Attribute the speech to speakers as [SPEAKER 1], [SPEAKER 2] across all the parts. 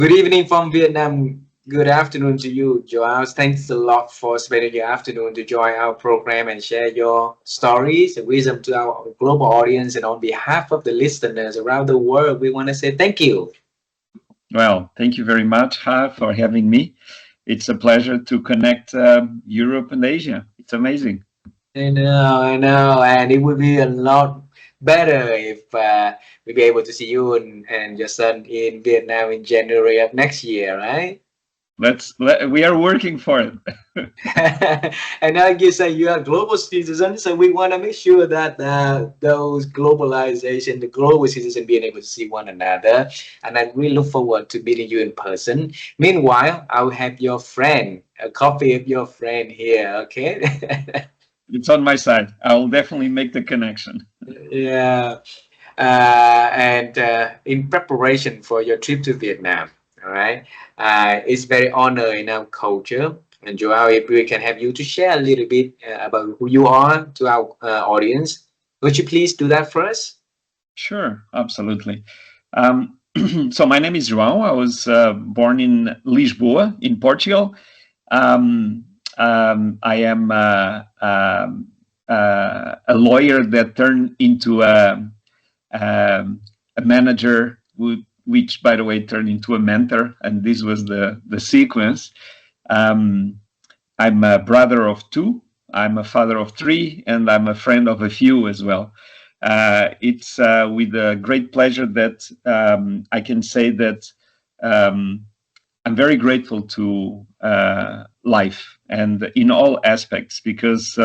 [SPEAKER 1] Good evening from Vietnam. Good afternoon to you, Joao. Thanks a lot for spending your afternoon to join our program and share your stories and wisdom to our global audience. And on behalf of the listeners around the world, we want to say thank you.
[SPEAKER 2] Well, thank you very much, Ha, for having me. It's a pleasure to connect Europe and Asia. It's amazing.
[SPEAKER 1] I know, and it would be a lot better if we be able to see you and your son in Vietnam in January of next year, right?
[SPEAKER 2] We are working for it.
[SPEAKER 1] And like you say, you are global citizens, so we want to make sure that those globalization, the global citizens being able to see one another. And I really look forward to meeting you in person. Meanwhile, I'll have your friend, a copy of your friend here, okay?
[SPEAKER 2] It's on my side. I will definitely make the connection.
[SPEAKER 1] Yeah. And in preparation for your trip to Vietnam, all right, it's very honor in our culture. And Joao, if we can have you to share a little bit about who you are to our audience, would you please do that for us?
[SPEAKER 2] Sure, absolutely. Um, so my name is João. I was born in Lisboa, in Portugal. I am a lawyer that turned into a manager, which, by the way, turned into a mentor, and this was the sequence. Um, I'm a brother of two. I'm a father of three, and I'm a friend of a few as well. It's with a great pleasure that I can say that I'm very grateful to life and in all aspects because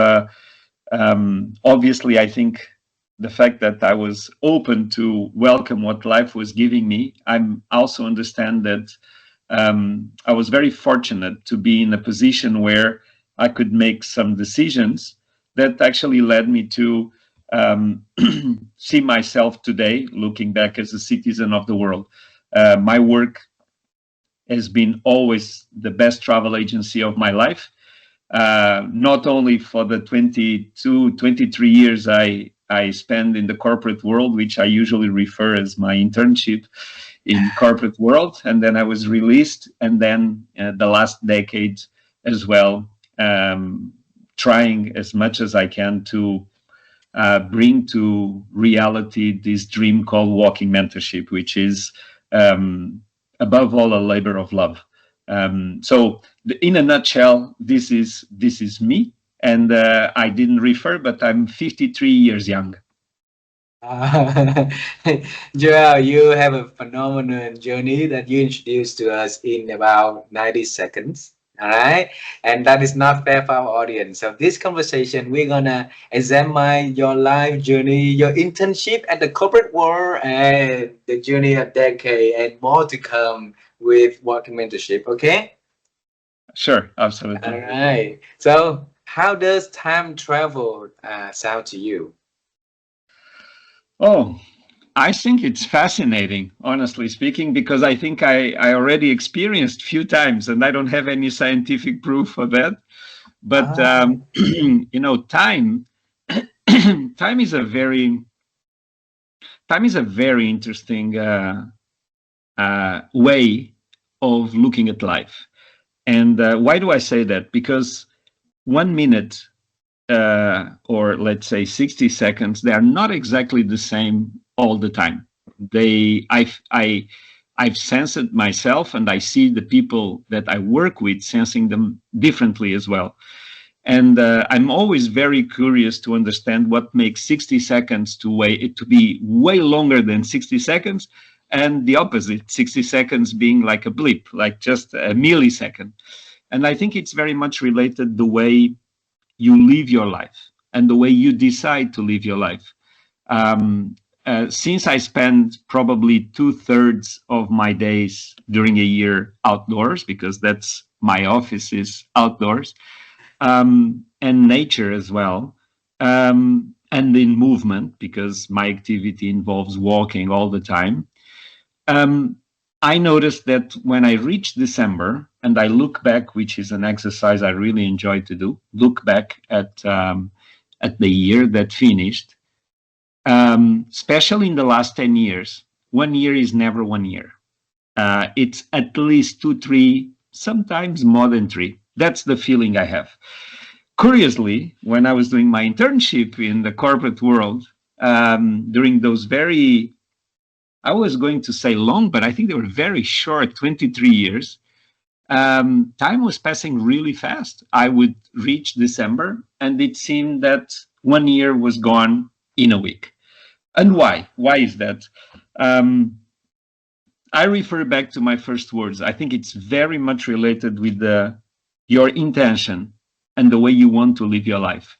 [SPEAKER 2] obviously I think the fact that I was open to welcome what life was giving me, I'm also understand that I was very fortunate to be in a position where I could make some decisions that actually led me to see myself today, looking back as a citizen of the world. My work has been always the best travel agency of my life. Not only for the 22, 23 years I spend in the corporate world, which I usually refer as my internship in corporate world, and then I was released, and then the last decade as well, trying as much as I can to bring to reality this dream called Walking Mentorship, which is above all a labor of love. So, in a nutshell, this is me, and I didn't refer, but I'm 53 years young.
[SPEAKER 1] Uh, Joel, you have a phenomenal journey that you introduced to us in about 90 seconds. All right. And that is not fair for our audience. So, this conversation, we're going to examine your life journey, your internship at the corporate world, and the journey of decade, and more to come with work mentorship. Okay.
[SPEAKER 2] Sure,
[SPEAKER 1] All
[SPEAKER 2] absolutely.
[SPEAKER 1] right. So, how does time travel sound to you?
[SPEAKER 2] Oh, I think it's fascinating, honestly speaking, because I think I already experienced few times, and I don't have any scientific proof for that. But
[SPEAKER 1] Ah,
[SPEAKER 2] time time is a very interesting way of looking at life. And why do I say that? Because 1 minute or let's say 60 seconds, they are not exactly the same all the time. I've sensed it myself, and I see the people that I work with sensing them differently as well. And I'm always very curious to understand what makes 60 seconds to be way longer than 60 seconds, and the opposite, 60 seconds being like a blip, like just a millisecond. And I think it's very much related the way you live your life and the way you decide to live your life. Since I spend probably two-thirds of my days during a year outdoors, because that's my office is outdoors, and nature as well, and in movement, because my activity involves walking all the time. Um, I noticed that when I reach December and I look back, which is an exercise I really enjoy to do, look back at the year that finished, especially in the last 10 years. 1 year is never 1 year. It's at least 2, 3, sometimes more than 3. That's the feeling I have. Curiously, when I was doing my internship in the corporate world, during those very, I was going to say long, but I think they were very short, 23 years, time was passing really fast. I would reach December, and it seemed that 1 year was gone in a week. And why? Why is that? Um, I refer back to my first words. I think it's very much related with your intention and the way you want to live your life.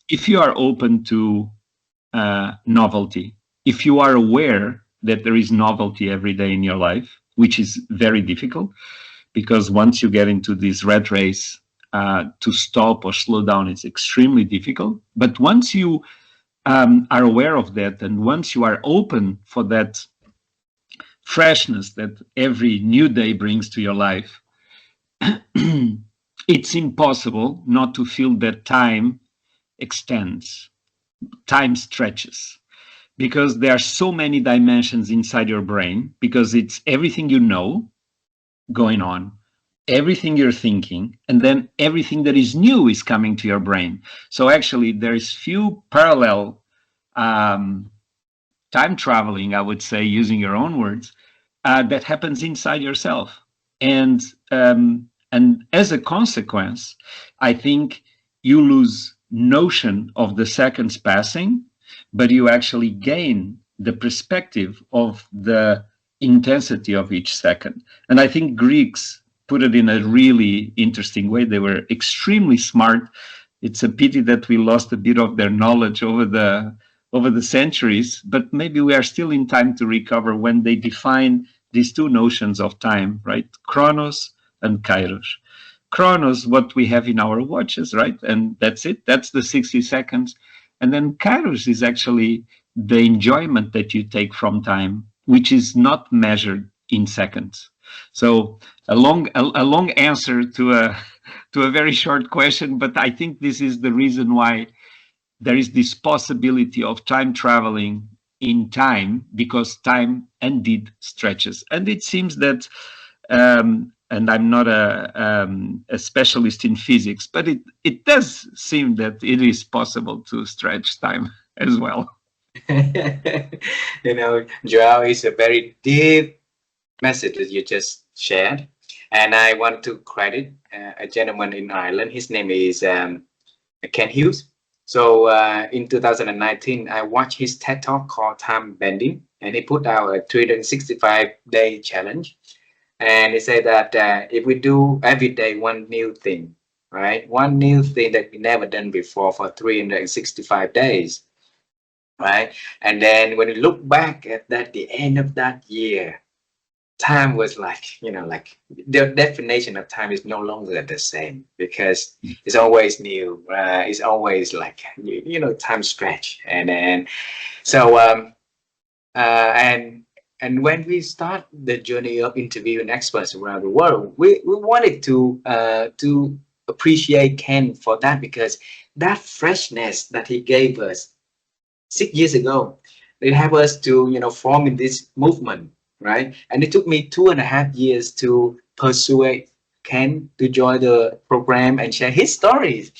[SPEAKER 2] If you are open to novelty, if you are aware that there is novelty every day in your life, which is very difficult, because once you get into this rat race, to stop or slow down is extremely difficult. But once you are aware of that, and once you are open for that freshness that every new day brings to your life, it's impossible not to feel that time extends, time stretches, because there are so many dimensions inside your brain, because it's everything you know going on, everything you're thinking, and then everything that is new is coming to your brain. So actually there is few parallel time traveling, I would say, using your own words, that happens inside yourself. And as a consequence, I think you lose notion of the seconds passing, but you actually gain the perspective of the intensity of each second. And I think Greeks put it in a really interesting way. They were extremely smart. It's a pity that we lost a bit of their knowledge over the centuries, but maybe we are still in time to recover when they define these two notions of time, right? Chronos and kairos. Chronos, what we have in our watches, right? And that's it. That's the 60 seconds. And then kairos is actually the enjoyment that you take from time, which is not measured in seconds. So a long answer to a very short question, but I think this is the reason why there is this possibility of time traveling in time, because time indeed stretches. And it seems that, and I'm not a specialist in physics, but it does seem that it is possible to stretch time as well.
[SPEAKER 1] Joao, is a very deep message that you just shared. And I want to credit a gentleman in Ireland. His name is Ken Hughes. So in 2019, I watched his TED Talk called Time Bending, and he put out a 365-day challenge. And he said that if we do every day one new thing, right? One new thing that we never done before for 365 days, right? And then when you look back at that, the end of that year, time was like, like the definition of time is no longer the same, because it's always new. It's always like, time stretch. And then, so, and when we start the journey of interviewing experts around the world, we wanted to appreciate Ken for that, because that freshness that he gave us 6 years ago, it helped us to form in this movement, right? And it took me 2.5 years to persuade Ken to join the program and share his stories,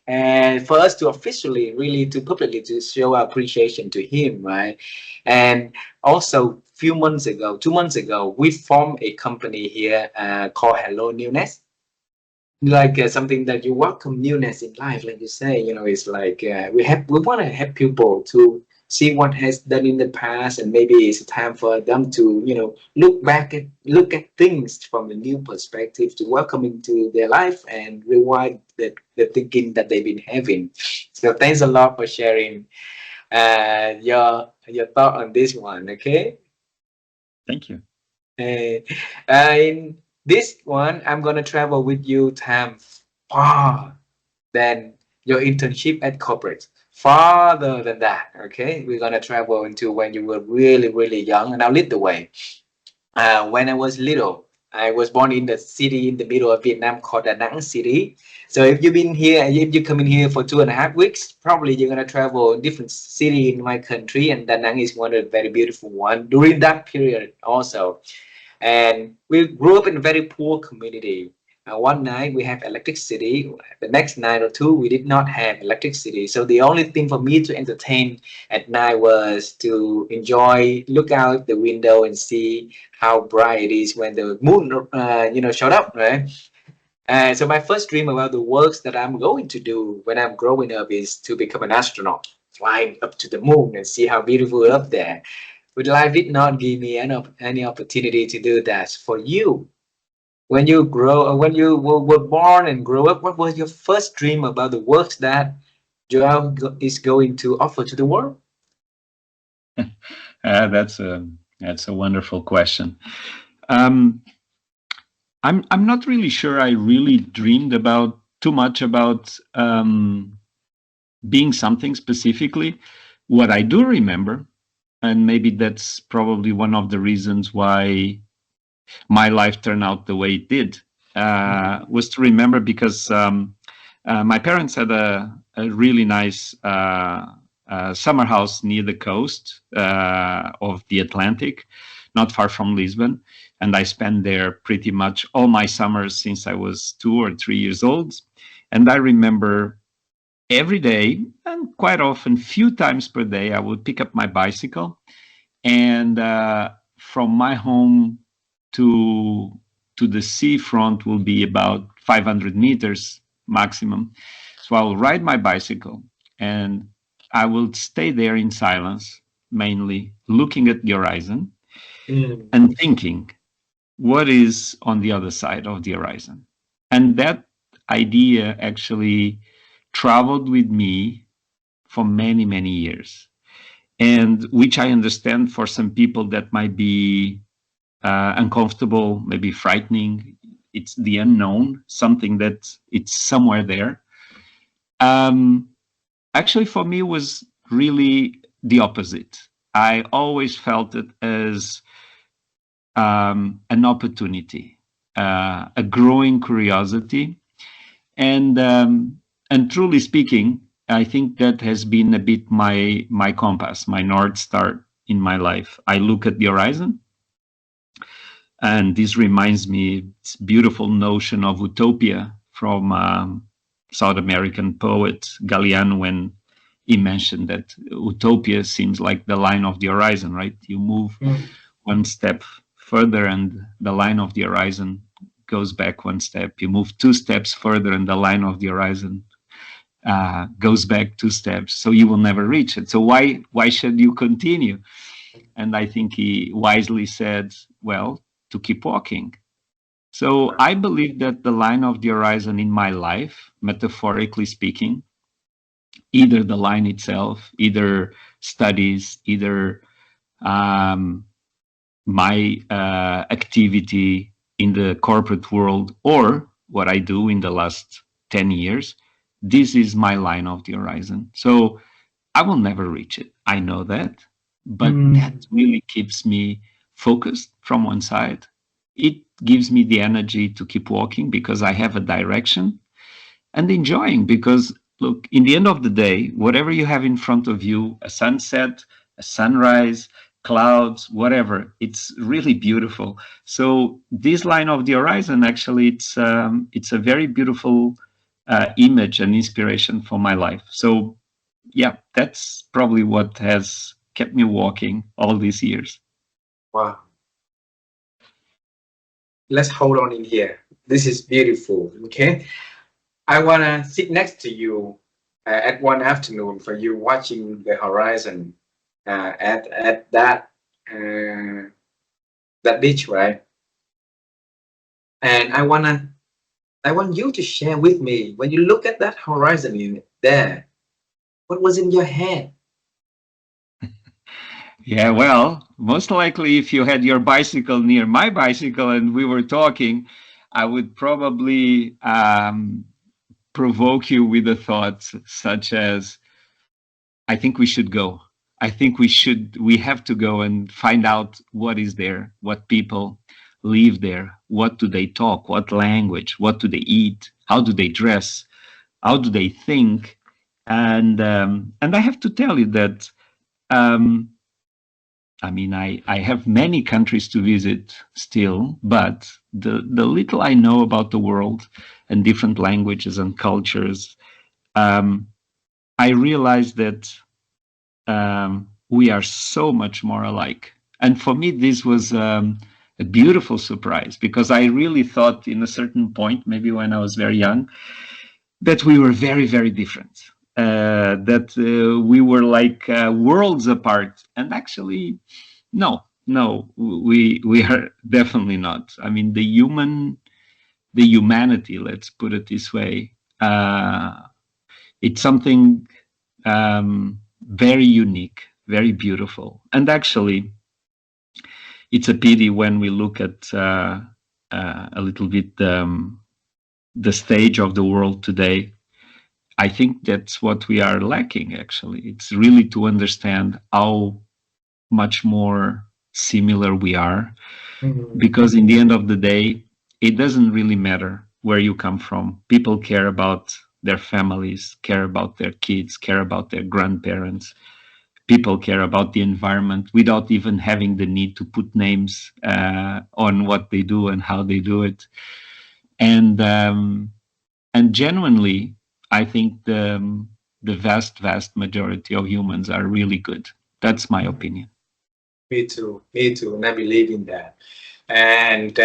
[SPEAKER 1] and for us to officially, really, to publicly, to show our appreciation to him, right? And also, few months ago, 2 months ago, we formed a company here called helloNEWNESS, like something that you welcome newness in life, like you say. It's like we want to help people to see what has done in the past, and maybe it's time for them to look at things from a new perspective, to welcome into their life and rewire the thinking that they've been having. So thanks a lot for sharing your thought on this one. Okay.
[SPEAKER 2] Thank you.
[SPEAKER 1] In this one, I'm gonna travel with you time far than your internship at corporate. Farther than that. Okay, we're gonna travel into when you were really, really young, and I'll lead the way. When I was little, I was born in the city in the middle of Vietnam called Da Nang City. So if you've been here, if you come in here for 2.5 weeks, probably you're gonna travel a different city in my country, and Da Nang is one of the very beautiful one during that period also. and we grew up in a very poor community. One night we have electricity. The next night or two we did not have electricity. So the only thing for me to entertain at night was to enjoy, look out the window and see how bright it is when the moon, showed up, right? And so my first dream about the works that I'm going to do when I'm growing up is to become an astronaut, flying up to the moon and see how beautiful up there. But life did not give me any opportunity to do that. For you, when you when you were born and grow up, what was your first dream about the works that Joel is going to offer to the world?
[SPEAKER 2] That's a wonderful question. Um, I'm not really sure I really dreamed about too much about being something specifically. What I do remember, and maybe that's probably one of the reasons why my life turned out the way it did, was to remember because my parents had a really nice summer house near the coast of the Atlantic, not far from Lisbon. And I spent there pretty much all my summers since I was 2 or 3 years old. And I remember every day, and quite often, few times per day, I would pick up my bicycle, and from my home to the seafront will be about 500 meters maximum. So I'll ride my bicycle, and I will stay there in silence, mainly looking at the horizon
[SPEAKER 1] Mm.
[SPEAKER 2] and thinking, what is on the other side of the horizon? And that idea actually traveled with me for many, many years. And which I understand for some people that might be uncomfortable, maybe frightening. It's the unknown, something that it's somewhere there. Um, Actually, for me, was really the opposite. I always felt it as an opportunity, a growing curiosity, and truly speaking, I think that has been a bit my compass, my North Star in my life. I look at the horizon, and this reminds me this beautiful notion of utopia from South American poet Galeano, when he mentioned that utopia seems like the line of the horizon, right? You move
[SPEAKER 1] Mm.
[SPEAKER 2] one step further and the line of the horizon goes back one step. You move two steps further and the line of the horizon goes back two steps. So you will never reach it. So why should you continue? And I think he wisely said, well, to keep walking. So I believe that the line of the horizon in my life, metaphorically speaking, either the line itself, either studies, either um, my activity in the corporate world, or what I do in the last 10 years, this is my line of the horizon. So I will never reach it. I know that. But that
[SPEAKER 1] Mm.
[SPEAKER 2] really keeps me focused from one side. It gives me the energy to keep walking because I have a direction, and enjoying because, look, in the end of the day, whatever you have in front of you, a sunset, a sunrise, clouds, whatever, it's really beautiful. So this line of the horizon, actually, it's a very beautiful image and inspiration for my life. So yeah, that's probably what has kept me walking all these years.
[SPEAKER 1] Wow. Let's hold on in here. This is beautiful. Okay. I want to sit next to you at one afternoon for you watching the horizon at uh, that beach, right? And I want you to share with me when you look at that horizon in there, what was in your head?
[SPEAKER 2] Yeah, well, most likely if you had your bicycle near my bicycle and we were talking, I would probably provoke you with a thought such as, I think we should go. I think we have to go and find out what is there, what people live there, what do they talk, what language, what do they eat, how do they dress, how do they think, and I have to tell you that um, I mean, I have many countries to visit still, but the little I know about the world and different languages and cultures, um, I realize that we are so much more alike. And for me, this was a beautiful surprise because I really thought in a certain point, maybe when I was very young, that we were very, very different. That we were like worlds apart. And actually, no, no, we are definitely not. I mean, the humanity, let's put it this way, it's something very unique, very beautiful. And actually, it's a pity when we look at a little bit the stage of the world today. I think that's what we are lacking, actually. It's really to understand how much more similar we are,
[SPEAKER 1] Mhm.
[SPEAKER 2] because in the end of the day, it doesn't really matter where you come from. People care about their families, care about their kids, care about their grandparents. People care about the environment without even having the need to put names on what they do and how they do it. And genuinely, I think the vast majority of humans are really good. That's my opinion.
[SPEAKER 1] Me too. Me too. And I believe in that. And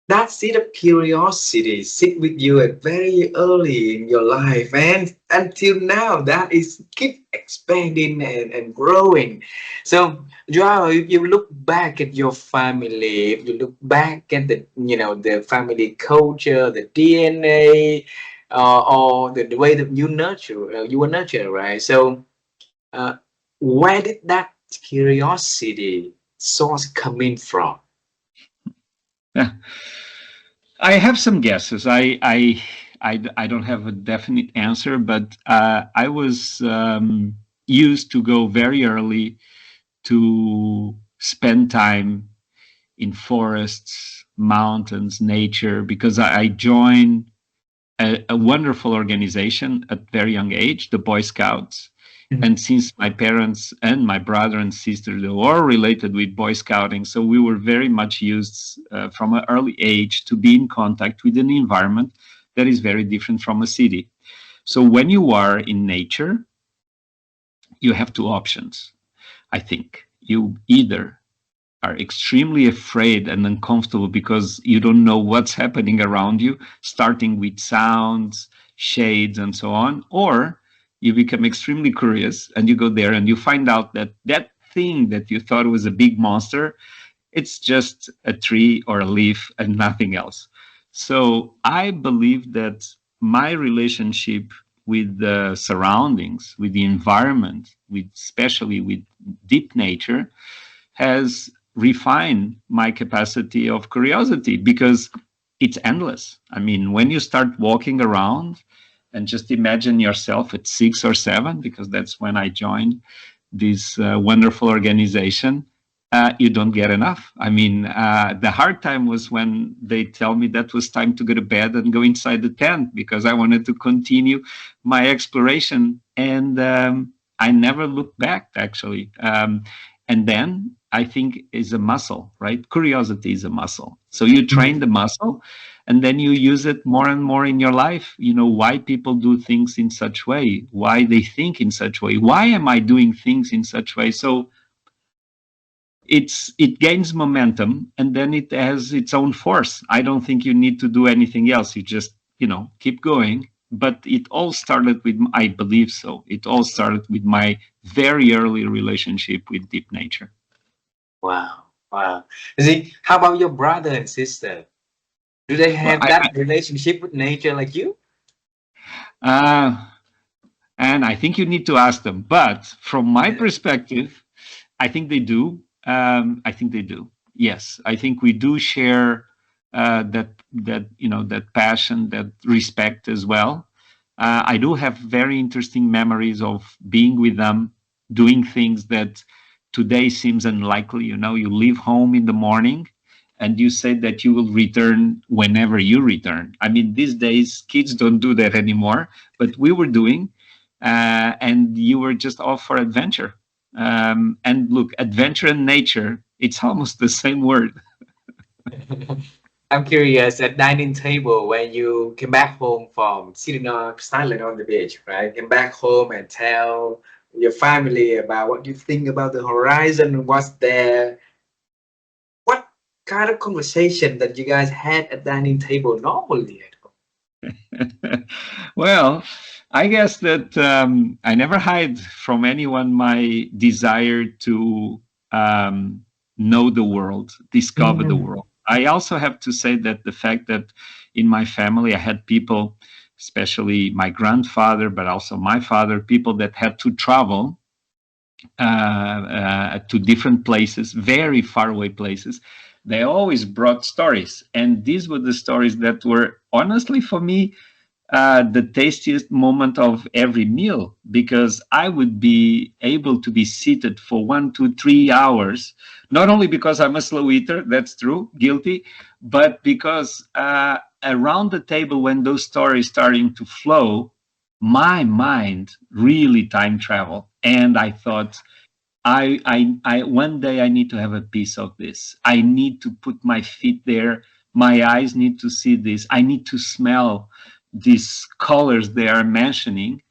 [SPEAKER 1] that seed of curiosity sit with you at very early in your life, and until now that is keep expanding and growing. So Joao, if you look back at your family, if you look back at the family culture, the DNA, or the way that you were nurtured, right? So uh, where did that curiosity source coming from?
[SPEAKER 2] Yeah. I have some guesses. I don't have a definite answer, but I was used to go very early to spend time in forests, mountains, nature, because I joined a wonderful organization at very young age, the Boy Scouts. And since my parents and my brother and sister, they were all related with Boy Scouting, so we were very much used from an early age to be in contact with an environment that is very different from a city. So when you are in nature, you have two options, I think. You either are extremely afraid and uncomfortable because you don't know what's happening around you, starting with sounds, shades, and so on, or you become extremely curious and you go there and you find out that that thing that you thought was a big monster, it's just a tree or a leaf and nothing else. So I believe that my relationship with the surroundings, with the environment, with especially with deep nature, has refined my capacity of curiosity because it's endless. I mean, when you start walking around and just imagine yourself at 6 or 7, because that's when I joined this wonderful organization, you don't get enough. I mean, the hard time was when they tell me that was time to go to bed and go inside the tent because I wanted to continue my exploration. And I never looked back, actually. And then I think is a muscle, right? Curiosity is a muscle. So you train the muscle and then you use it more and more in your life. You know why people do things in such way, why they think in such way, why am I doing things in such way. So it gains momentum and then it has its own force. I don't think you need to do anything else. You just keep going. But it all started with, I believe so, it all started with my very early relationship with deep nature.
[SPEAKER 1] Wow, wow. See, how about your brother and sister? Do they
[SPEAKER 2] Well,
[SPEAKER 1] have that relationship with nature like you?
[SPEAKER 2] uh, and I think you need to ask them. But from my perspective, I think they do. I think they do. Yes, I think we do share that passion, that respect as well. I do have very interesting memories of being with them, doing things that today seems unlikely. You leave home in the morning and you say that you will return whenever you return. I mean, these days kids don't do that anymore, but we were doing, and you were just off for adventure. And look, adventure and nature, it's almost the same word.
[SPEAKER 1] I'm curious, at dining table when you came back home from sitting on silent on the beach, right? Came back home and tell your family about what you think about the horizon, what's there. What kind of conversation that you guys had at dining table normally at home?
[SPEAKER 2] Well, I guess that I never hide from anyone my desire to know the world, discover the
[SPEAKER 1] Mm.
[SPEAKER 2] world. I also have to say that the fact that in my family I had people, especially my grandfather, but also my father, people that had to travel to different places, very far away places. They always brought stories, and these were the stories that were honestly for me the tastiest moment of every meal, because I would be able to be seated for 1 to 3 hours, not only because I'm a slow eater, that's true, guilty, but because around the table, when those stories starting to flow, my mind really time travel. And I thought, one day I need to have a piece of this. I need to put my feet there. My eyes need to see this. I need to smell these colors they are mentioning,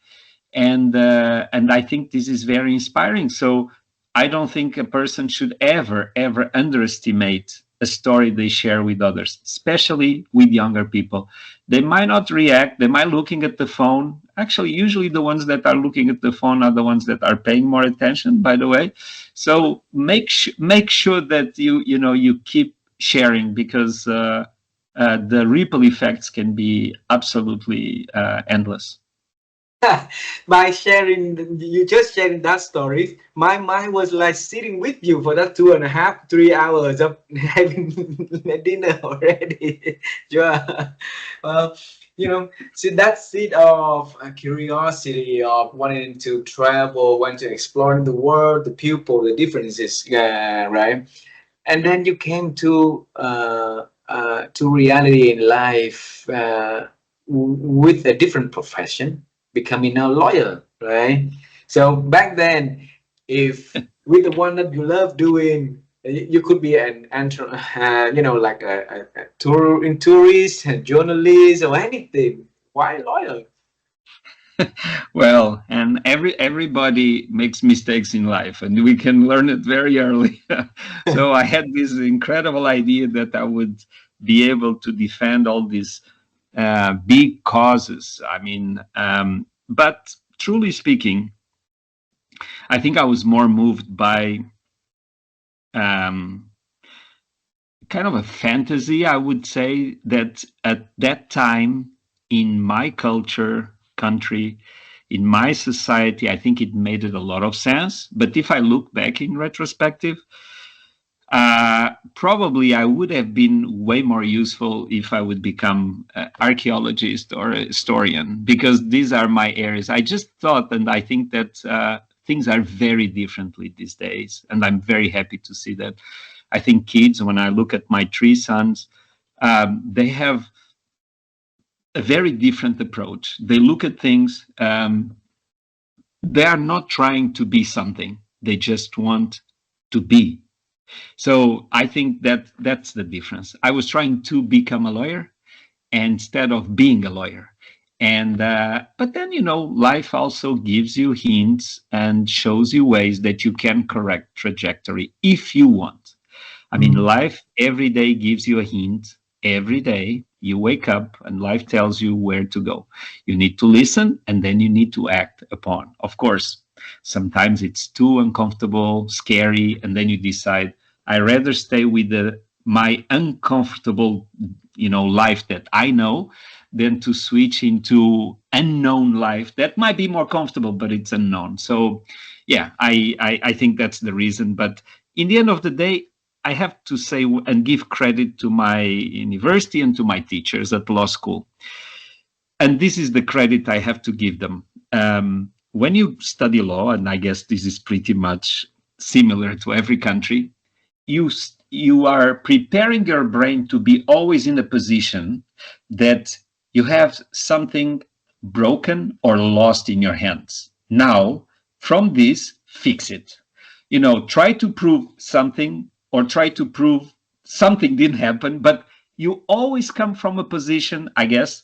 [SPEAKER 2] and I think this is very inspiring. So I don't think a person should ever underestimate a story they share with others, especially with younger people. They might not react, they might looking at the phone. Actually, usually the ones that are looking at the phone are the ones that are paying more attention, by the way. So make sure that you keep sharing, because the ripple effects can be absolutely endless.
[SPEAKER 1] By sharing, you just sharing that story, my mind was like sitting with you for that 2.5, 3 hours of having dinner already. Yeah. Well, see that seed of curiosity of wanting to travel, wanting to explore the world, the people, the differences, right? And then you came to reality in life with a different profession, becoming a lawyer, right? So back then, if with the one that you love doing, you could be an like a tourist, a journalist, or anything. Why lawyer?
[SPEAKER 2] Well, and everybody makes mistakes in life, and we can learn it very early. So I had this incredible idea that I would be able to defend all these big causes. I mean, but truly speaking, I think I was more moved by um, kind of a fantasy, I would say, that at that time in my culture, country, in my society, I think it made it a lot of sense. But if I look back in retrospective, probably I would have been way more useful if I would become an archaeologist or a historian, because these are my areas. I just thought, and I think that things are very differently these days, and I'm very happy to see that. I think kids, when I look at my three sons, they have a very different approach. They look at things. They are not trying to be something. They just want to be. So I think that that's the difference. I was trying to become a lawyer instead of being a lawyer. And but then life also gives you hints and shows you ways that you can correct trajectory if you want. I mean, life every day gives you a hint. Every day you wake up and life tells you where to go. You need to listen, and then you need to act upon. Of course, sometimes it's too uncomfortable, scary, and then you decide, I rather stay with my uncomfortable, life that I know, than to switch into unknown life that might be more comfortable, but it's unknown. So yeah, I think that's the reason. But in the end of the day, I have to say and give credit to my university and to my teachers at law school. And this is the credit I have to give them. When you study law, and I guess this is pretty much similar to every country, you are preparing your brain to be always in a position that you have something broken or lost in your hands. Now, from this, fix it. try to prove something or try to prove something didn't happen, but you always come from a position, I guess,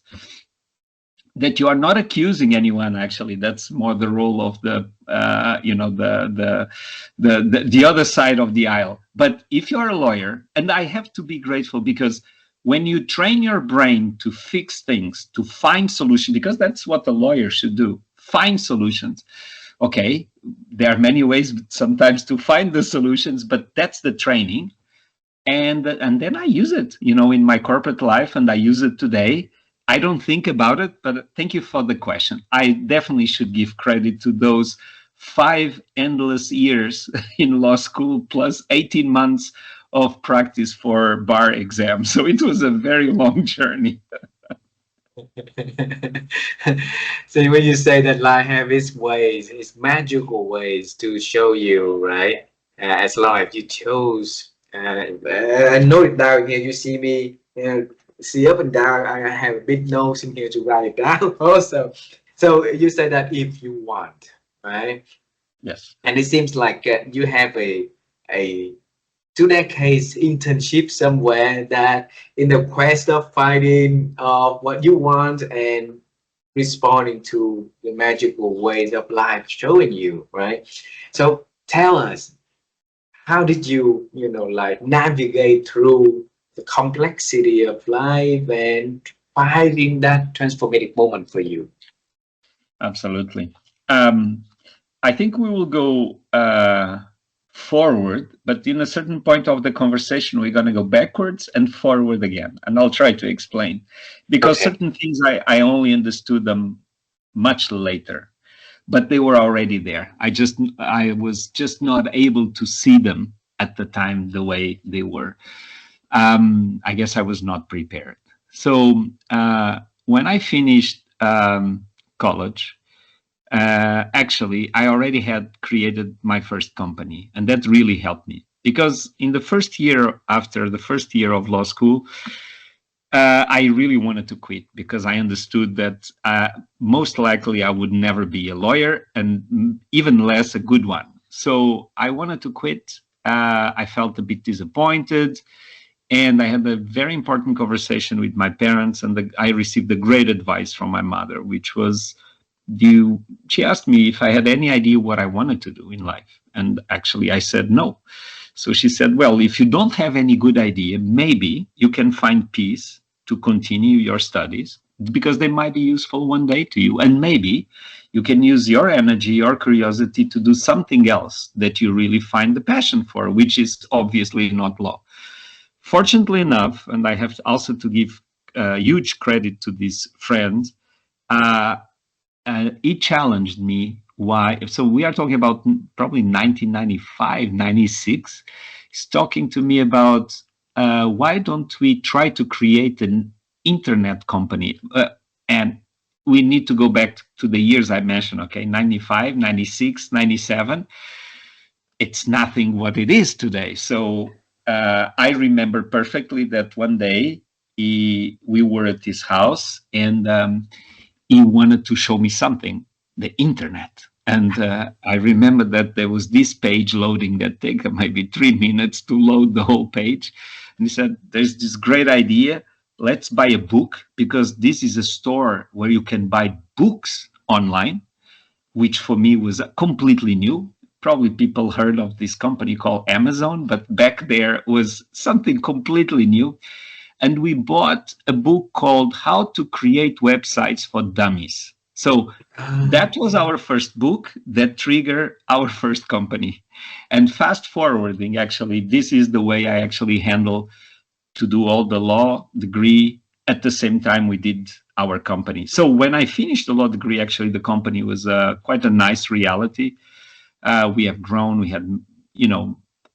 [SPEAKER 2] that you are not accusing anyone. Actually, that's more the role of the other side of the aisle. But if you're a lawyer, and I have to be grateful, because when you train your brain to fix things, to find solutions, because that's what a lawyer should do, find solutions. Okay, there are many ways sometimes to find the solutions, but that's the training. And then I use it, in my corporate life, and I use it today. I don't think about it, but thank you for the question. I definitely should give credit to those 5 endless years in law school plus 18 months of practice for bar exams. So it was a very long journey.
[SPEAKER 1] So when you say that life have its ways, its magical ways to show you, right? As long as you chose, I note it down here. You see me, see up and down. I have a big nose in here to write it down also. So you say that if you want, right?
[SPEAKER 2] Yes.
[SPEAKER 1] And it seems like you have a 2 decades internship somewhere, that in the quest of finding what you want and responding to the magical ways of life showing you, right? So tell us, how did you, like navigate through the complexity of life and finding that transformative moment for you?
[SPEAKER 2] Absolutely. I think we will go forward, but in a certain point of the conversation, we're going to go backwards and forward again. And I'll try to explain, because
[SPEAKER 1] Okay.
[SPEAKER 2] certain things I only understood them much later, but they were already there. I was just not able to see them at the time the way they were. I guess I was not prepared. So when I finished college, actually, I already had created my first company, and that really helped me, because in the first year, after the first year of law school, I really wanted to quit, because I understood that most likely I would never be a lawyer, and even less a good one. So I wanted to quit. I felt a bit disappointed, and I had a very important conversation with my parents, and I received a great advice from my mother, which was, she asked me if I had any idea what I wanted to do in life. And actually, I said no. So she said, well, if you don't have any good idea, maybe you can find peace to continue your studies, because they might be useful one day to you. And maybe you can use your energy, your curiosity to do something else that you really find the passion for, which is obviously not law. Fortunately enough, and I have also to give huge credit to this friend, he challenged me. Why? So we are talking about probably 1995, 96. He's talking to me about why don't we try to create an internet company? And we need to go back to the years I mentioned, okay, 95, 96, 97. It's nothing what it is today. So I remember perfectly that one day we were at his house, and he wanted to show me something, the internet. And I remember that there was this page loading that took maybe 3 minutes to load the whole page. And he said, there's this great idea. Let's buy a book, because this is a store where you can buy books online, which for me was completely new. Probably people heard of this company called Amazon, but back there was something completely new. And we bought a book called How to Create Websites for Dummies. So that was our first book that triggered our first company. And fast forwarding, actually, this is the way I actually handle to do all the law degree at the same time we did our company. So when I finished the law degree, actually, the company was quite a nice reality. We have grown. We had,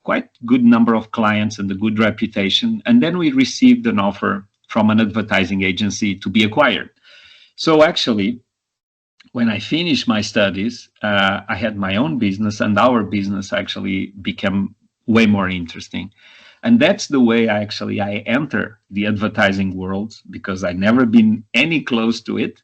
[SPEAKER 2] quite good number of clients and a good reputation. And then we received an offer from an advertising agency to be acquired. So actually, when I finished my studies, I had my own business, and our business actually became way more interesting. And that's the way I enter the advertising world, because I never been any close to it.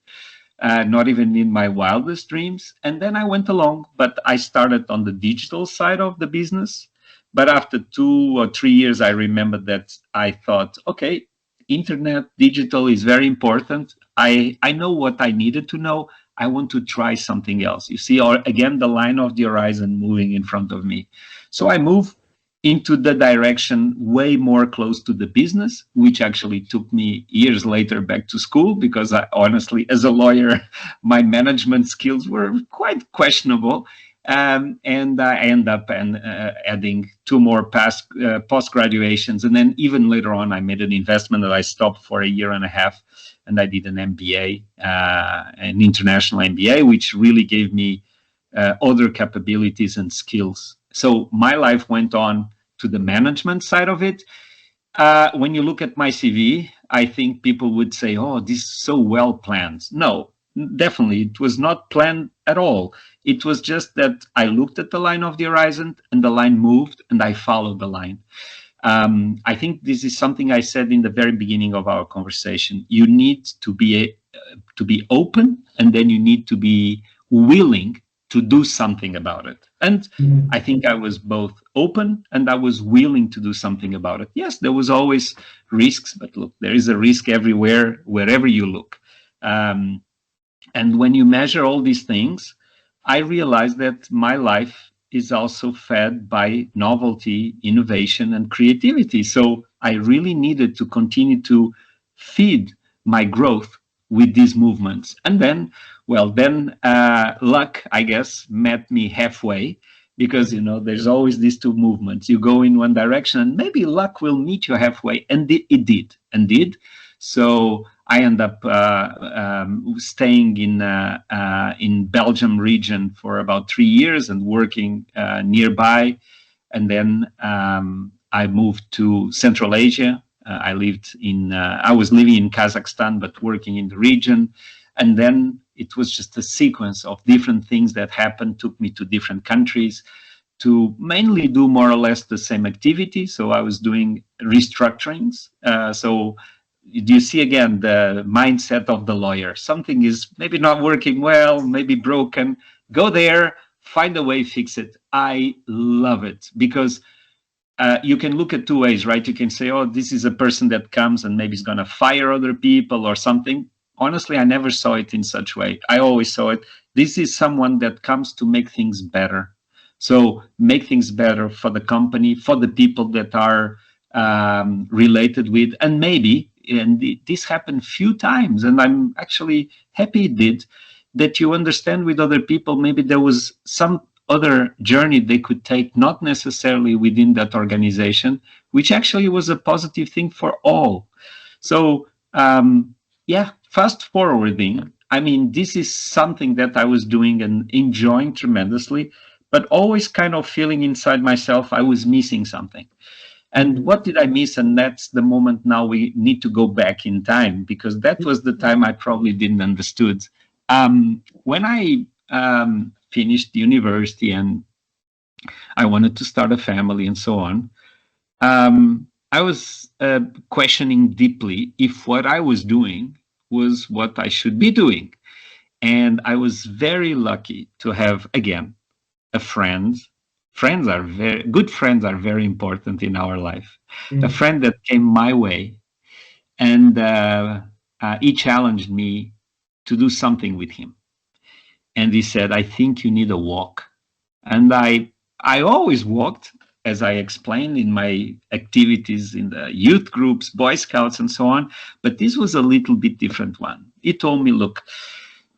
[SPEAKER 2] not even in my wildest dreams. And then I went along, but I started on the digital side of the business. But after 2 or 3 years, I remember that I thought, okay, internet, digital is very important. I know what I needed to know. I want to try something else. You see, or again, the line of the horizon moving in front of me. So I moved into the direction way more close to the business, which actually took me years later back to school because I honestly, as a lawyer, my management skills were quite questionable. And I end up adding two more post graduations. And then even later on, I made an investment that I stopped for a year and a half. And I did an MBA, an international MBA, which really gave me other capabilities and skills. So my life went on to the management side of it. When you look at my CV, I think people would say, oh, this is so well planned. No, definitely, it was not planned at all. It was just that I looked at the line of the horizon and the line moved and I followed the line. I think this is something I said in the very beginning of our conversation. You need to be open, and then you need to be willing to do something about it. And I think I was both open and I was willing to do something about it. Yes, there was always risks, but look, there is a risk everywhere, wherever you look. And when you measure all these things, I realized that my life is also fed by novelty, innovation, and creativity. So I really needed to continue to feed my growth with these movements. And then, well, then luck, I guess, met me halfway because, you know, there's always these two movements. You go in one direction and maybe luck will meet you halfway. And it did, and did. So I end up staying in Belgium region for about 3 years and working nearby. And then I moved to Central Asia. I was living in Kazakhstan, but working in the region. And then it was just a sequence of different things that happened, took me to different countries to mainly do more or less the same activity. So I was doing restructurings. So do you see again the mindset of the lawyer? Something is maybe not working well, maybe broken. Go there, find a way, fix it. I love it because you can look at two ways, right? You can say, oh, this is a person that comes and maybe is going to fire other people or something. Honestly, I never saw it in such way. I always saw it. This is someone that comes to make things better. So make things better for the company, for the people that are related with, and maybe, and this happened few times, and I'm actually happy it did, that you understand with other people, maybe there was some other journey they could take, not necessarily within that organization, which actually was a positive thing for all. So, yeah, fast forwarding, I mean, this is something that I was doing and enjoying tremendously, but always kind of feeling inside myself I was missing something. And what did I miss? And that's the moment now we need to go back in time, because that was the time I probably didn't understood. When I finished university and I wanted to start a family and so on, I was questioning deeply if what I was doing was what I should be doing. And I was very lucky to have, again, a friend. Good friends are very important in our life. A friend that came my way, and he challenged me to do something with him. And he said, I think you need a walk. And I always walked, as I explained in my activities in the youth groups, Boy Scouts, and so on. But this was a little bit different one. He told me, look,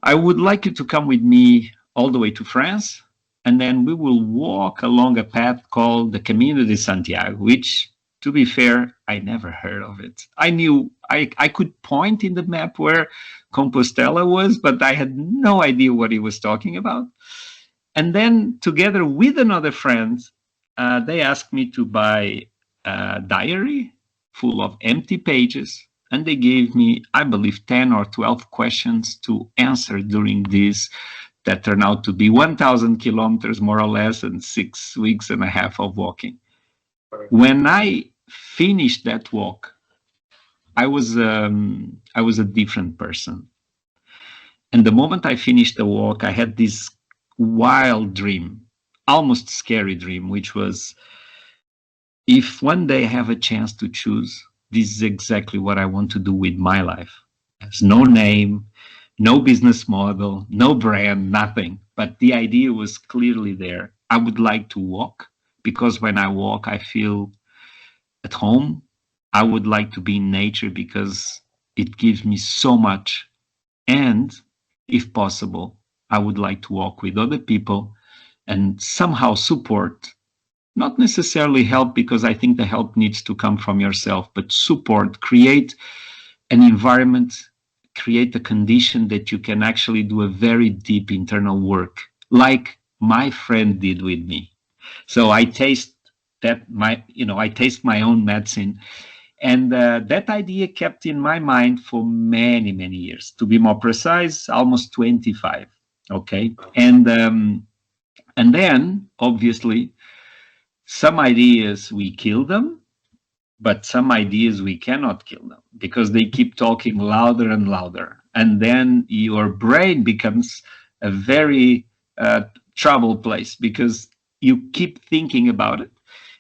[SPEAKER 2] I would like you to come with me all the way to France, and then we will walk along a path called the Camino de Santiago, which, to be fair, I never heard of it. I knew I could point in the map where Compostela was, but I had no idea what he was talking about. And then, together with another friend, they asked me to buy a diary full of empty pages, and they gave me, I believe, 10 or 12 questions to answer during this that turned out to be 1,000 kilometers, more or less, and 6 weeks and a half of walking. When I finished that walk, I was a different person. And the moment I finished the walk, I had this wild dream, almost scary dream, which was, if one day I have a chance to choose, this is exactly what I want to do with my life. There's no name, no business model, no brand, nothing. But the idea was clearly there. I would like to walk because when I walk, I feel at home. I would like to be in nature because it gives me so much. And if possible, I would like to walk with other people and somehow support, not necessarily help, because I think the help needs to come from yourself, but support, create an environment, create a condition that you can actually do a very deep internal work, like my friend did with me. So I taste I taste my own medicine. And that idea kept in my mind for many, many years. To be more precise, almost 25. Okay. And then, obviously, some ideas we kill them, but some ideas we cannot kill them because they keep talking louder and louder. And then your brain becomes a very trouble place because you keep thinking about it.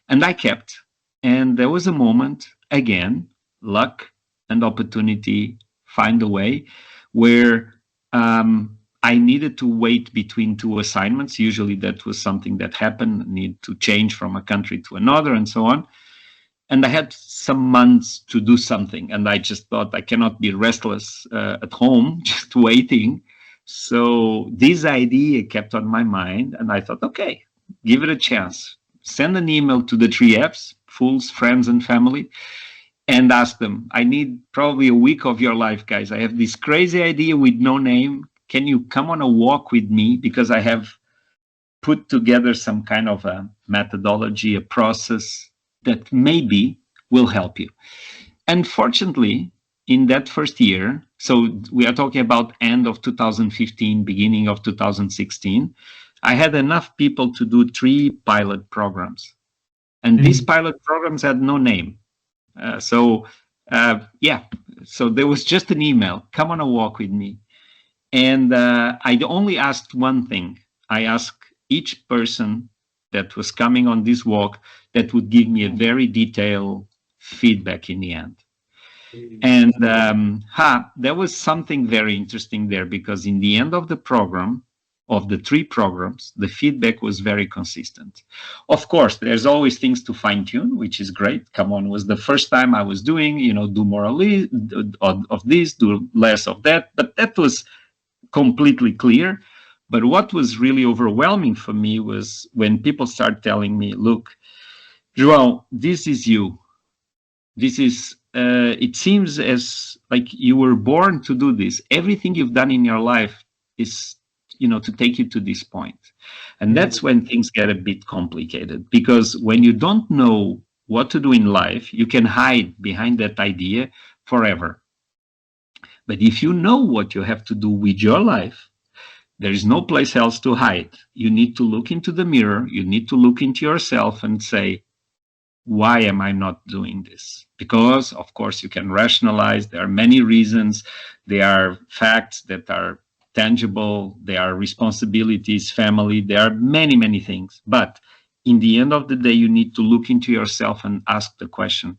[SPEAKER 2] And I kept. And there was a moment, again, luck and opportunity find a way, where I needed to wait between two assignments. Usually that was something that happened, need to change from a country to another and so on. And I had some months to do something. And I just thought I cannot be restless at home, just waiting. So this idea kept on my mind. And I thought, okay, give it a chance. Send an email to the three F's, fools, friends, and family, and ask them, I need probably a week of your life, guys. I have this crazy idea with no name. Can you come on a walk with me? Because I have put together some kind of a methodology, a process that maybe will help you. And fortunately, in that first year, so we are talking about end of 2015, beginning of 2016, I had enough people to do 3 pilot programs. And these pilot programs had no name. So there was just an email, come on a walk with me. And I only asked one thing. I asked each person that was coming on this walk that would give me a very detailed feedback in the end. And there was something very interesting there, because in the end of the program, of the 3 programs, the feedback was very consistent. Of course, there's always things to fine tune, which is great. Come on, was the first time I was doing, do more of this, do less of that. But that was completely clear. But what was really overwhelming for me was when people start telling me, look, Joao, this is you. This is, it seems as like you were born to do this. Everything you've done in your life is, to take you to this point. And that's when things get a bit complicated, because when you don't know what to do in life, you can hide behind that idea forever. But if you know what you have to do with your life, there is no place else to hide. You need to look into the mirror. You need to look into yourself and say, why am I not doing this? Because, of course, you can rationalize. There are many reasons. There are facts that are tangible. There are responsibilities, family. There are many, many things. But in the end of the day, you need to look into yourself and ask the question,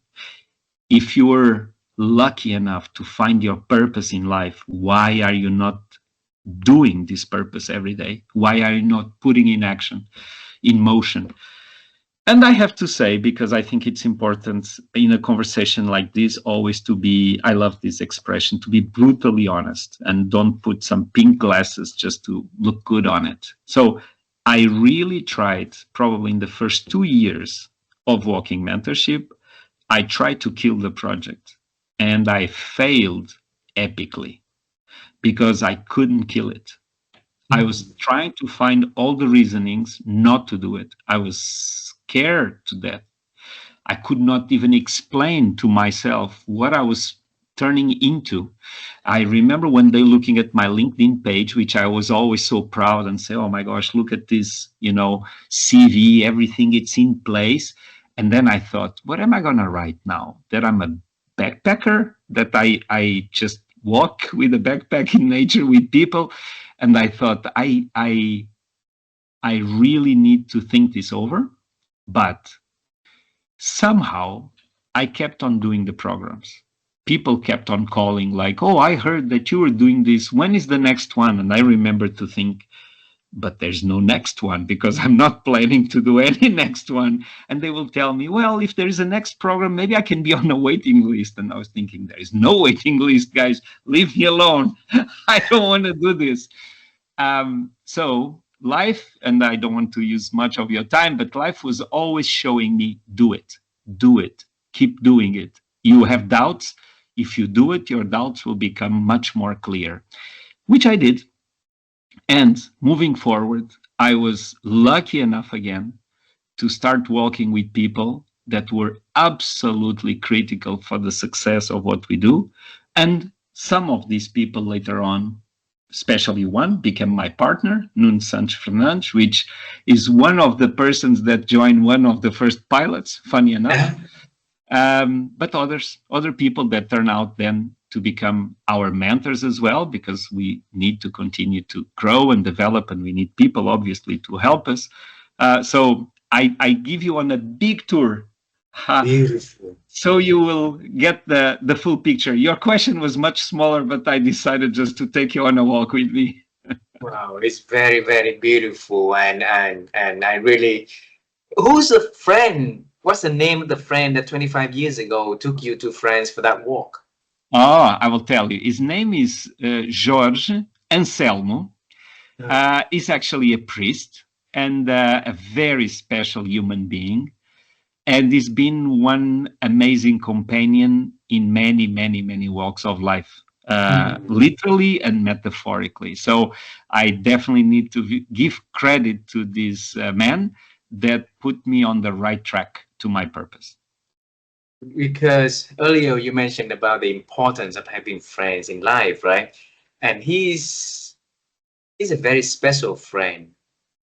[SPEAKER 2] if you were lucky enough to find your purpose in life, why are you not doing this purpose every day? Why are you not putting in motion? And I have to say, because I think it's important in a conversation like this, always to be, I love this expression, to be brutally honest and don't put some pink glasses just to look good on it. So I really tried, probably in the first 2 years of Walking Mentorship, I tried to kill the project, and I failed epically because I couldn't kill it. I was trying to find all the reasonings not to do it. I was scared to death. I could not even explain to myself what I was turning into. I remember one day looking at my LinkedIn page, which I was always so proud and say, oh my gosh, look at this, CV, everything, it's in place. And then I thought, what am I going to write now? That I'm a backpacker? That I just walk with a backpack in nature with people. And I thought, I really need to think this over. But somehow I kept on doing the programs. People kept on calling, like, oh, I heard that you were doing this. When is the next one? And I remember to think, but there's no next one because I'm not planning to do any next one. And they will tell me, well, if there is a next program, maybe I can be on a waiting list. And I was thinking, there is no waiting list, guys. Leave me alone. I don't want to do this. So life, and I don't want to use much of your time, but life was always showing me, do it, keep doing it. You have doubts. If you do it, your doubts will become much more clear, which I did. And moving forward, I was lucky enough again to start walking with people that were absolutely critical for the success of what we do. And some of these people later on, especially one, became my partner, Nuno Santos Fernandes, which is one of the persons that joined one of the first pilots, funny enough. But other people that turn out then to become our mentors as well, because we need to continue to grow and develop, and we need people, obviously, to help us. So I give you on a big tour.
[SPEAKER 1] Beautiful.
[SPEAKER 2] So you will get the full picture. Your question was much smaller, but I decided just to take you on a walk with me.
[SPEAKER 1] Wow, it's very, very beautiful, and I really. Who's the friend? What's the name of the friend that 25 years ago took you to France for that walk?
[SPEAKER 2] Oh, I will tell you. His name is Jorge Anselmo. He's actually a priest and a very special human being. And he's been one amazing companion in many, many, many walks of life, literally and metaphorically. So I definitely need to give credit to this man that put me on the right track to my purpose.
[SPEAKER 1] Because earlier you mentioned about the importance of having friends in life, right? And he's a very special friend.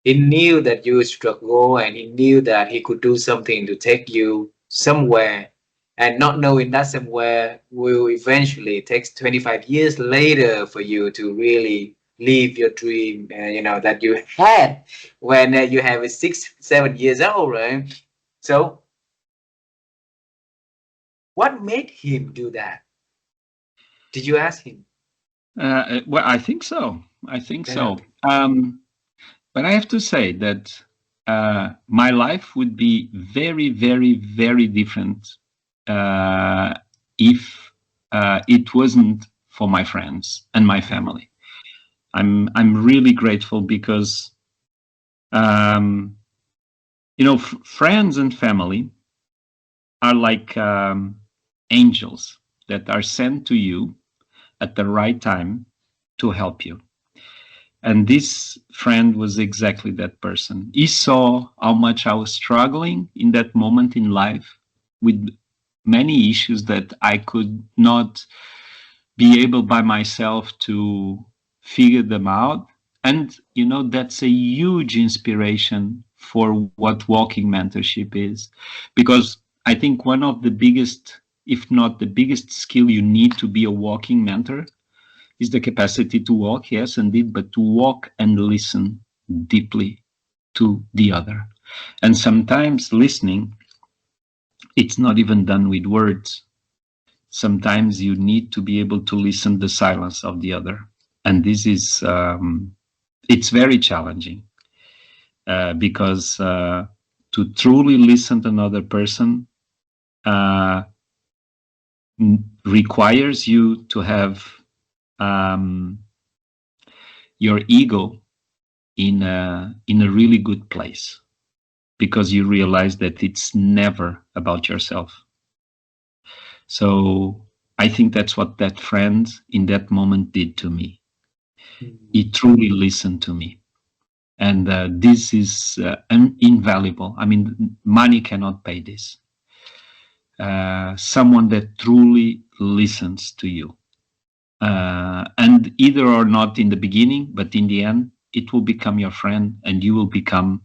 [SPEAKER 1] He knew that you struggle, and he knew that he could do something to take you somewhere, and not knowing that somewhere will eventually take 25 years later for you to really live your dream, that you had when you have a 6 7 years old, right? So what made him do that? Did you ask him?
[SPEAKER 2] Well, I think so. I think
[SPEAKER 1] Yeah.
[SPEAKER 2] so. But I have to say that my life would be very, very, very different if it wasn't for my friends and my family. I'm really grateful because friends and family are like angels that are sent to you at the right time to help you. And this friend was exactly that person. He saw how much I was struggling in that moment in life with many issues that I could not be able by myself to figure them out. And, that's a huge inspiration for what walking mentorship is. Because I think one of the biggest, if not the biggest skill you need to be a walking mentor is the capacity to walk, yes, indeed, but to walk and listen deeply to the other. And sometimes listening, it's not even done with words. Sometimes you need to be able to listen the silence of the other. And this is, it's very challenging because to truly listen to another person requires you to have your ego in a really good place, because you realize that it's never about yourself. So I think that's what that friend in that moment did to me. He truly listened to me. And this is invaluable. I mean, money cannot pay this. Someone that truly listens to you. And either or not in the beginning, but in the end, it will become your friend and you will become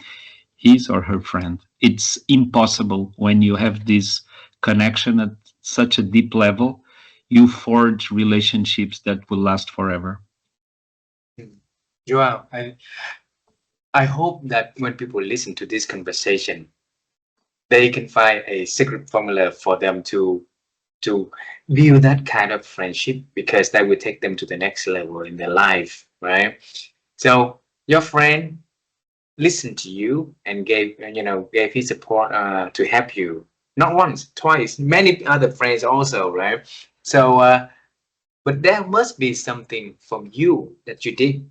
[SPEAKER 2] his or her friend. It's impossible when you have this connection at such a deep level. you forge relationships that will last forever.
[SPEAKER 1] Mm. Joao, I hope that when people listen to this conversation, they can find a secret formula for them to build that kind of friendship, because that will take them to the next level in their life, right? So your friend listened to you and gave his support to help you, not once, twice, many other friends also, right? So but there must be something from you that you did,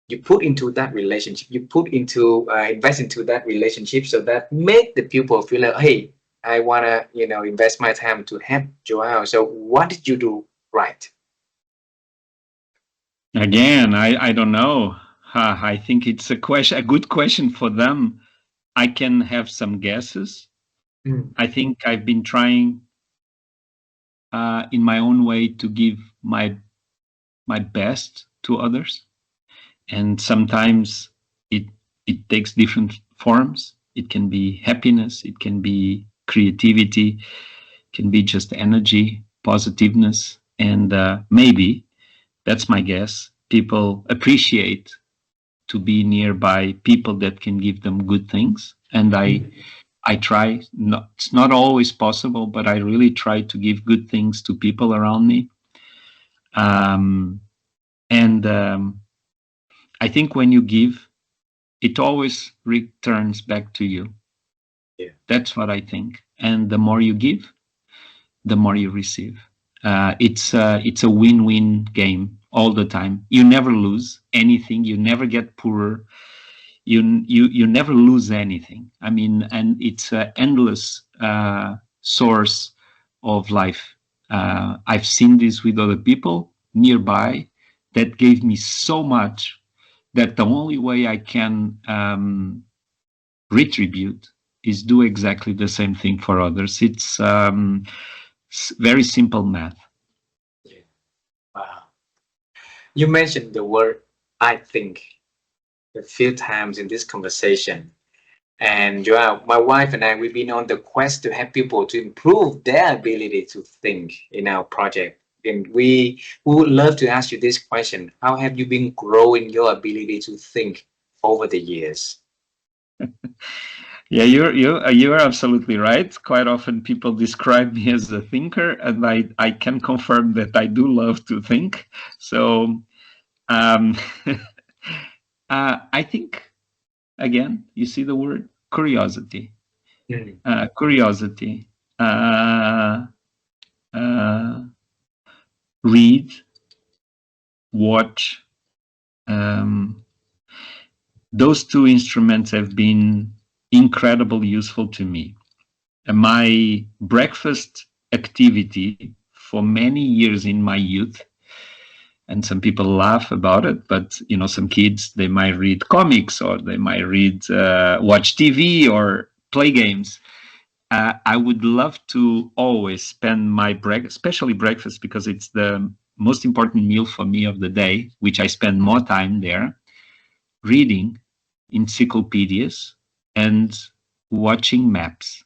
[SPEAKER 1] you put into that relationship, you put into invest into that relationship, so that make the people feel like, hey, I want to invest my time to help Joao. So what did you do right?
[SPEAKER 2] Again, I don't know. I think it's a good question for them. I can have some guesses.
[SPEAKER 1] Mm.
[SPEAKER 2] I think I've been trying in my own way to give my best to others, and sometimes it it takes different forms. It can be happiness, it can be creativity, it can be just energy, positiveness, and maybe that's my guess. People appreciate to be nearby people that can give them good things, and I try. Not, it's not always possible, but I really try to give good things to people around me. Um, and I think when you give, it always returns back to you.
[SPEAKER 1] Yeah.
[SPEAKER 2] That's what I think. And the more you give, the more you receive. It's a win-win game all the time. You never lose anything. You never get poorer. You never lose anything. I mean, and it's an endless source of life. I've seen this with other people nearby that gave me so much that the only way I can retribute is do exactly the same thing for others. It's very simple math.
[SPEAKER 1] Yeah. Wow. You mentioned the word I think a few times in this conversation. And Joel, my wife and I, we've been on the quest to help people to improve their ability to think in our project. And we would love to ask you this question. How have you been growing your ability to think over the years?
[SPEAKER 2] Yeah, you're absolutely right. Quite often people describe me as a thinker, and I can confirm that I do love to think. So um, I think again, you see the word curiosity.
[SPEAKER 1] Mm.
[SPEAKER 2] Curiosity. Uh, uh, Read, watch. Um, those two instruments have been incredibly useful to me. My breakfast activity for many years in my youth, and some people laugh about it, but some kids, they might read comics, or they might watch TV or play games. I would love to always spend my especially breakfast, because it's the most important meal for me of the day, which I spend more time there, reading encyclopedias and watching maps.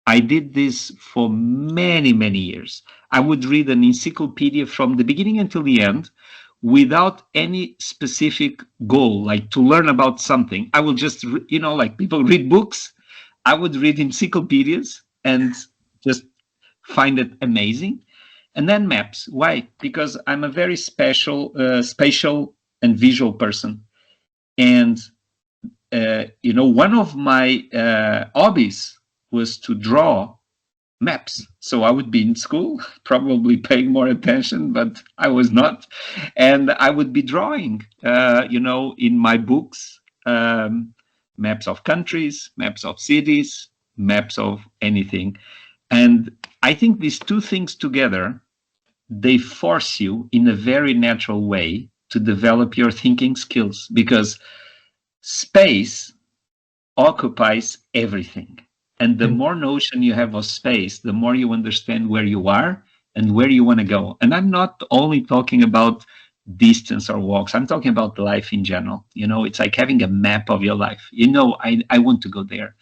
[SPEAKER 2] I did this for many, many years. I would read an encyclopedia from the beginning until the end without any specific goal, like to learn about something. I would just, like people read books, I would read encyclopedias and just find it amazing. And then maps. Why? Because I'm a very spatial and visual person. And one of my hobbies was to draw maps. So I would be in school, probably paying more attention, but I was not. And I would be drawing, in my books, maps of countries, maps of cities, maps of anything. And I think these two things together, they force you in a very natural way to develop your thinking skills, because space occupies everything. And the
[SPEAKER 1] Mm.
[SPEAKER 2] more notion you have of space, the more you understand where you are and where you want to go. And I'm not only talking about distance or walks, I'm talking about life in general. It's like having a map of your life. I want to go there.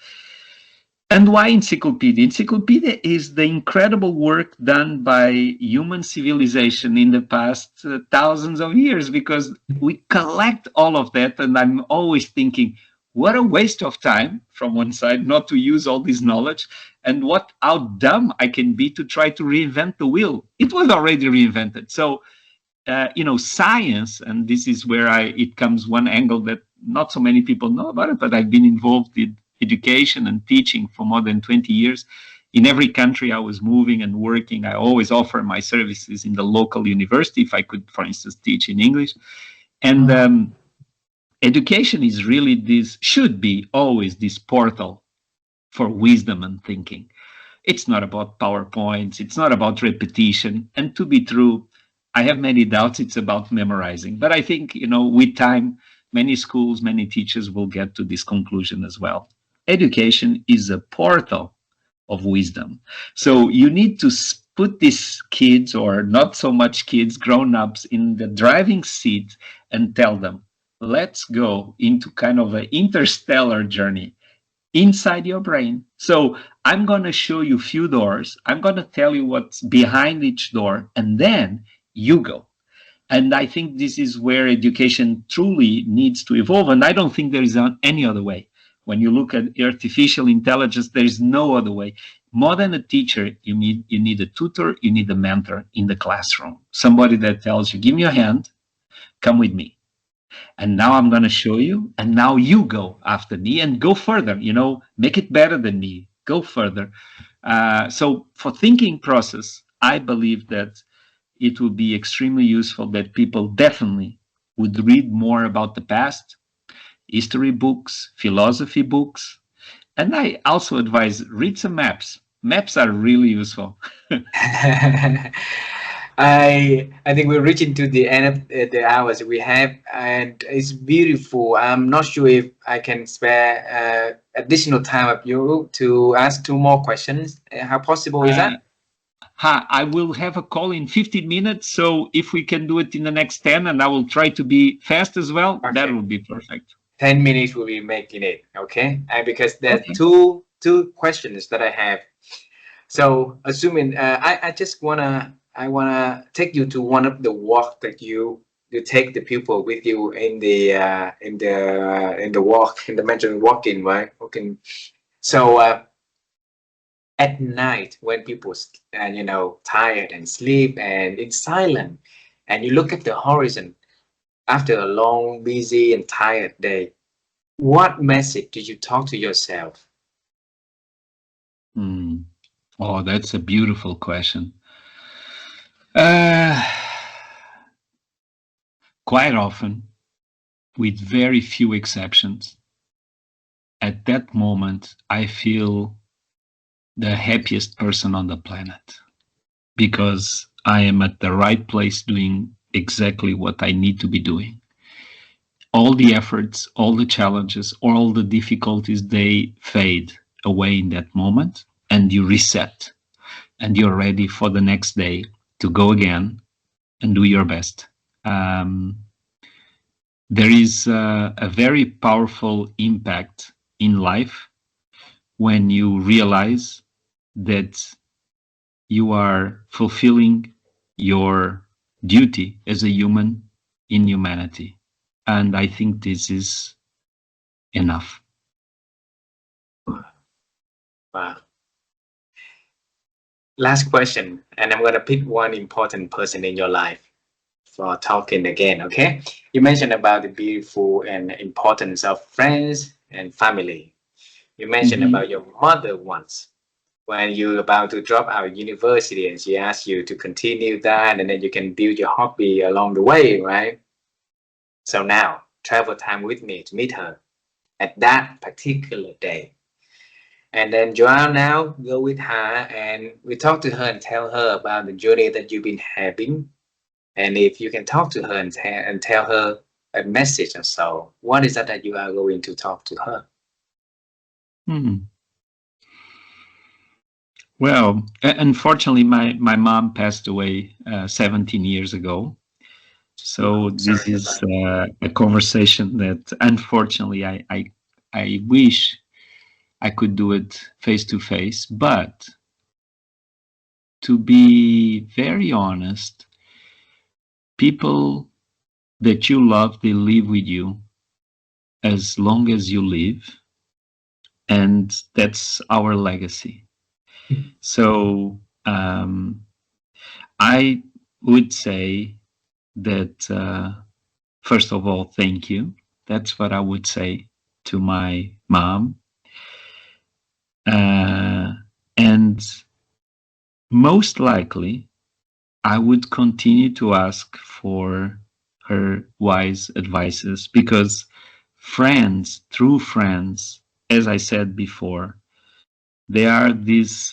[SPEAKER 2] And why encyclopedia? Encyclopedia is the incredible work done by human civilization in the past thousands of years, because we collect all of that. And I'm always thinking, what a waste of time from one side not to use all this knowledge, and what how dumb I can be to try to reinvent the wheel. It was already reinvented. So science, and this is where it comes one angle that not so many people know about it, but I've been involved in education and teaching for more than 20 years. In every country I was moving and working, I always offer my services in the local university if I could, for instance, teach in English. And education is really should be always this portal for wisdom and thinking. It's not about PowerPoints. It's not about repetition. And to be true, I have many doubts it's about memorizing. But I think, with time, many schools, many teachers will get to this conclusion as well. Education is a portal of wisdom. So you need to put these kids, or not so much kids, grown-ups, in the driving seat and tell them, let's go into kind of an interstellar journey inside your brain. So I'm going to show you a few doors. I'm going to tell you what's behind each door, and then you go. And I think this is where education truly needs to evolve. And I don't think there is any other way. When you look at artificial intelligence, there is no other way. More than a teacher, you need a tutor, you need a mentor in the classroom. Somebody that tells you, give me your hand, come with me. And now I'm going to show you, and now you go after me and go further, make it better than me, go further. So for thinking process, I believe that it would be extremely useful that people definitely would read more about the past, history books, philosophy books. And I also advise, read some maps. Maps are really useful.
[SPEAKER 1] I think we're reaching to the end of the hours we have, and it's beautiful. I'm not sure if I can spare additional time of you to ask two more questions. How possible is that?
[SPEAKER 2] I will have a call in 15 minutes. So if we can do it in the next 10, and I will try to be fast as well,
[SPEAKER 1] Okay.
[SPEAKER 2] that will be perfect.
[SPEAKER 1] 10 minutes will be making it. Okay. And because there's
[SPEAKER 2] Okay.
[SPEAKER 1] two questions that I have. So assuming I wanna take you to one of the walk that you take the people with you in the walk, in the mentioned walking, right? Okay. So at night when people tired and sleep and it's silent, and you look at the horizon after a long, busy and tired day, what message did you talk to yourself?
[SPEAKER 2] Oh, that's a beautiful question. Quite often, with very few exceptions, at that moment, I feel the happiest person on the planet, because I am at the right place doing exactly what I need to be doing. All the efforts, all the challenges, all the difficulties, they fade away in that moment, and you reset, and you're ready for the next day to go again and do your best. There is a very powerful impact in life when you realize that you are fulfilling your duty as a human in humanity. And I think this is enough.
[SPEAKER 1] Wow. Last question, and I'm gonna pick one important person in your life for talking again, okay? You mentioned about the beautiful and importance of friends and family. You mentioned about your mother once when you're about to drop out of university, and she asked you to continue that, and then you can build your hobby along the way, right? So now travel time with me to meet her at that particular day. And then Joao now go with her and we talk to her and tell her about the journey that you've been having. And if you can talk to her and tell her a message or so, what is that you are going to talk to her?
[SPEAKER 2] Well, unfortunately, my mom passed away 17 years ago. So this is a conversation that, unfortunately, I wish I could do it face to face. But to be very honest, people that you love, they live with you as long as you live, and that's our legacy. So I would say that first of all, thank you. That's what I would say to my mom. And most likely, I would continue to ask for her wise advices, because friends, true friends, as I said before, they are these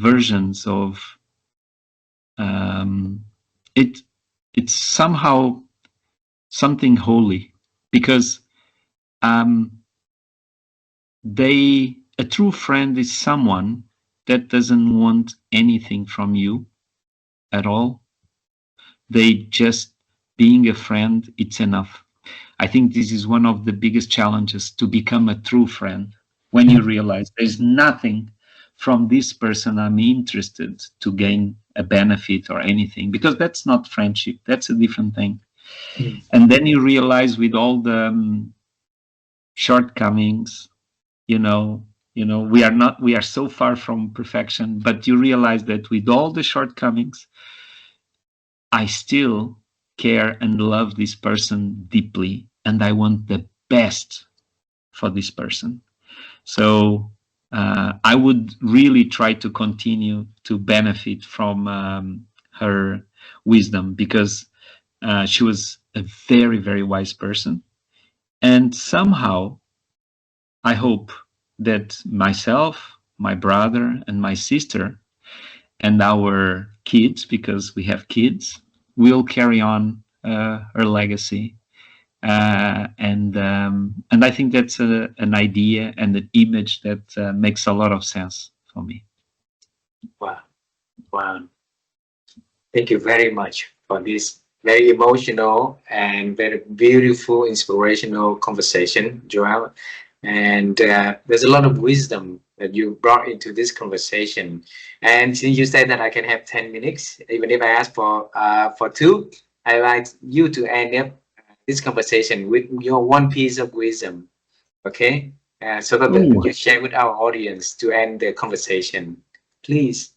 [SPEAKER 2] versions of it. It's somehow something holy, because a true friend is someone that doesn't want anything from you at all. They just being a friend, it's enough. I think this is one of the biggest challenges, to become a true friend, when you realize there's nothing from this person I'm interested to gain a benefit or anything, because that's not friendship, that's a different thing. And then you realize, with all the shortcomings, we are so far from perfection, but you realize that with all the shortcomings, I still care and love this person deeply, and I want the best for this person. So I would really try to continue to benefit from her wisdom, because she was a very, very wise person. And somehow, I hope that myself, my brother, and my sister, and our kids, because we have kids, will carry on her legacy. And I think that's an idea and an image that makes a lot of sense for me.
[SPEAKER 1] Wow. Wow. Thank you very much for this very emotional and very beautiful, inspirational conversation, Joel. And there's a lot of wisdom that you brought into this conversation. And since you said that I can have 10 minutes, even if I ask for two, I like you to end up this conversation with your one piece of wisdom, okay? So that you can share with our audience to end the conversation. Please.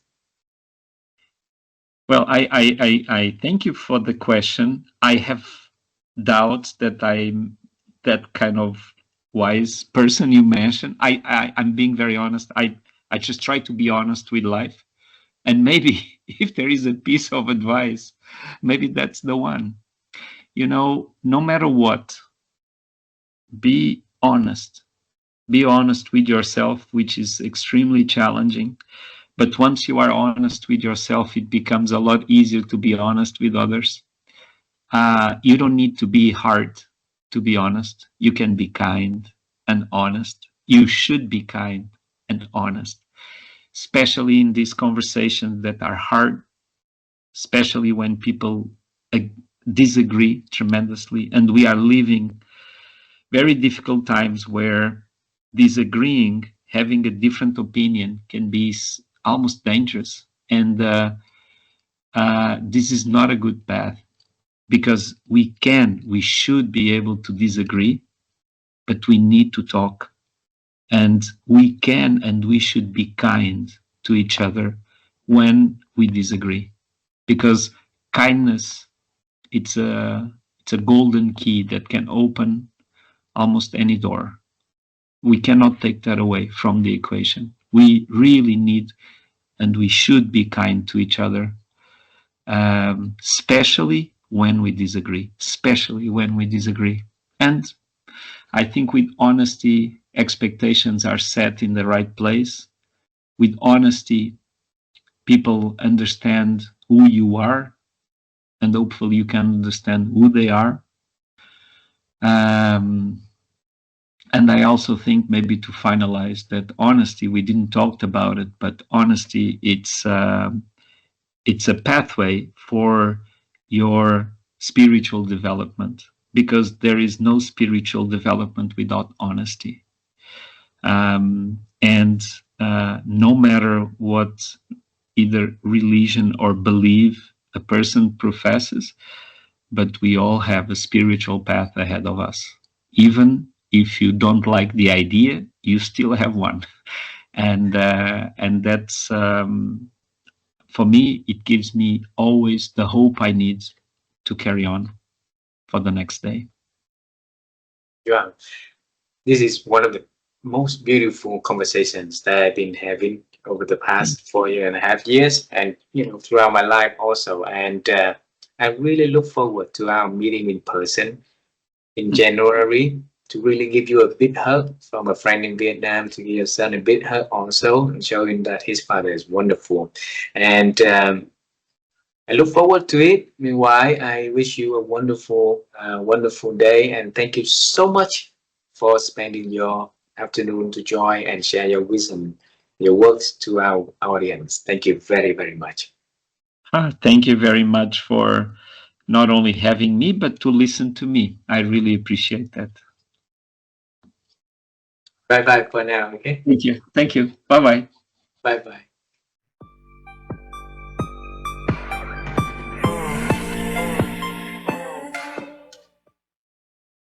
[SPEAKER 2] Well, I thank you for the question. I have doubts that I'm that kind of wise person you mentioned. I'm being very honest. I just try to be honest with life. And maybe if there is a piece of advice, maybe that's the one. No matter what, be honest. Be honest with yourself, which is extremely challenging. But once you are honest with yourself, it becomes a lot easier to be honest with others. You don't need to be hard to be honest. You can be kind and honest. You should be kind and honest, especially in these conversations that are hard, especially when people disagree tremendously. And we are living very difficult times where disagreeing, having a different opinion, can be almost dangerous. And this is not a good path, because we should be able to disagree, but we need to talk. And we can and we should be kind to each other when we disagree, because kindness, it's a golden key that can open almost any door. We cannot take that away from the equation. We really need and we should be kind to each other, especially when we disagree. And I think with honesty, expectations are set in the right place. With honesty, people understand who you are, and hopefully you can understand who they are. And I also think, maybe to finalize, that honesty, we didn't talk about it, but honesty, it's a pathway for your spiritual development. because there is no spiritual development without honesty. And no matter what either religion or belief a person professes, but we all have a spiritual path ahead of us. Even if you don't like the idea, you still have one. And that's for me, it gives me always the hope I need to carry on for the next day.
[SPEAKER 1] Yeah, this is one of the most beautiful conversations that I've been having over the past 4.5 years, and throughout my life also. And I really look forward to our meeting in person in January, to really give you a big hug from a friend in Vietnam, to give your son a big hug also, and show him that his father is wonderful. And I look forward to it. Meanwhile, I wish you a wonderful, wonderful day, and thank you so much for spending your afternoon to join and share your wisdom, your works to our audience. Thank you very, very much.
[SPEAKER 2] Thank you very much for not only having me, but to listen to me. I really appreciate that.
[SPEAKER 1] Bye bye for now. Okay.
[SPEAKER 2] Thank you. Thank you. Bye bye.
[SPEAKER 1] Bye bye.